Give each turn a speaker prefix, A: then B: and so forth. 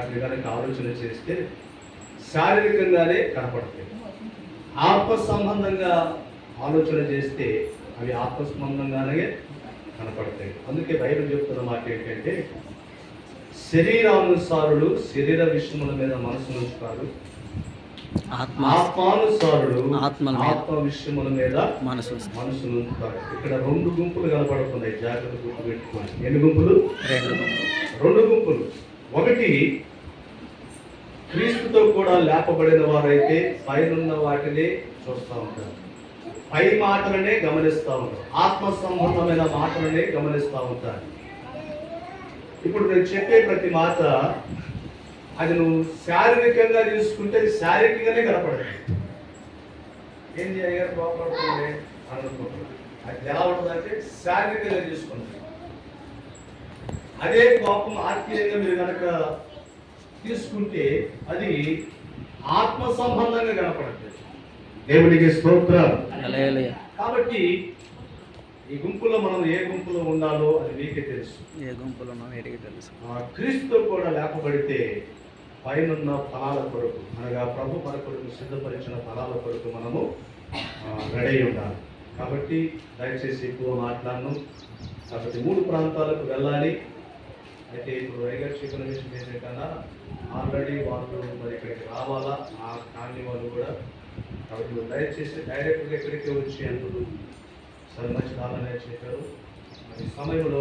A: వాటిని కనుక ఆలోచన చేస్తే శారీరకంగానే కనపడతాయి. ఆత్మ సంబంధంగా ఆలోచన చేస్తే అవి ఆత్మ సంబంధంగానే కనపడతాయి. అందుకే బైబిల్ చెప్తున్న మాట ఏంటంటే, శరీరానుసారులు శరీర విషయముల మీద మనసు ఉంచుతారు, ఆత్మానుసారులు ఆత్మ విషయముల మీద మనసు ఉంచుతారు. ఇక్కడ రెండు గుంపులు కనపడుతున్నాయి, జాగ్రత్త గుర్తు పెట్టుకోండి. ఎన్ని గుంపులు? రెండు గుంపులు. ఒకటి, క్రీస్తుతో కూడా లేపబడిన వారైతే పైనున్న వాటిని చూస్తూ ఉంటారు, పై మాటలనే గమనిస్తూ ఉంటారు, ఆత్మ సంబంధమైన మాటలనే గమనిస్తూ ఉంటారు. ఇప్పుడు నేను చెప్పే ప్రతి మాట అది నువ్వు శారీరకంగా తీసుకుంటే అది శారీరకంగానే కనపడుతుంది. ఏం చేయాలి, బాగుపడుతుంది అనుకుంటున్నాను. అది ఎలా ఉంటుందంటే శారీరకంగా తీసుకుంటుంది. అదే కోపం ఆత్మీయంగా మీరు కనుక తీసుకుంటే అది ఆత్మ సంబంధంగా కనపడుతుంది. దేవునికి స్తోత్రం. కాబట్టి ఈ గుంపులో మనం ఏ గుంపులో ఉండాలో అది మీకే తెలుసు. క్రీస్తుతో కూడా లేపబడితే పైనున్న ఫలాల కొరకు, అనగా ప్రభు మన కొరకు సిద్ధపరిచిన ఫలాల కొరకు మనము రెడీ ఉండాలి. కాబట్టి దయచేసి ఎక్కువ మాట్లాడను. కాబట్టి 3 ప్రాంతాలకు వెళ్ళాలి. అయితే ఇప్పుడు రైగర్ చికెన్ విషయం ఏంటంటే ఆల్రెడీ వాళ్ళు మరి ఇక్కడికి రావాలా, కాని వాళ్ళు కూడా. కాబట్టి దయచేసి డైరెక్ట్గా ఇక్కడికి వచ్చి అందరూ సరే మంచి కావాలని చెప్పారు. ఈ సమయంలో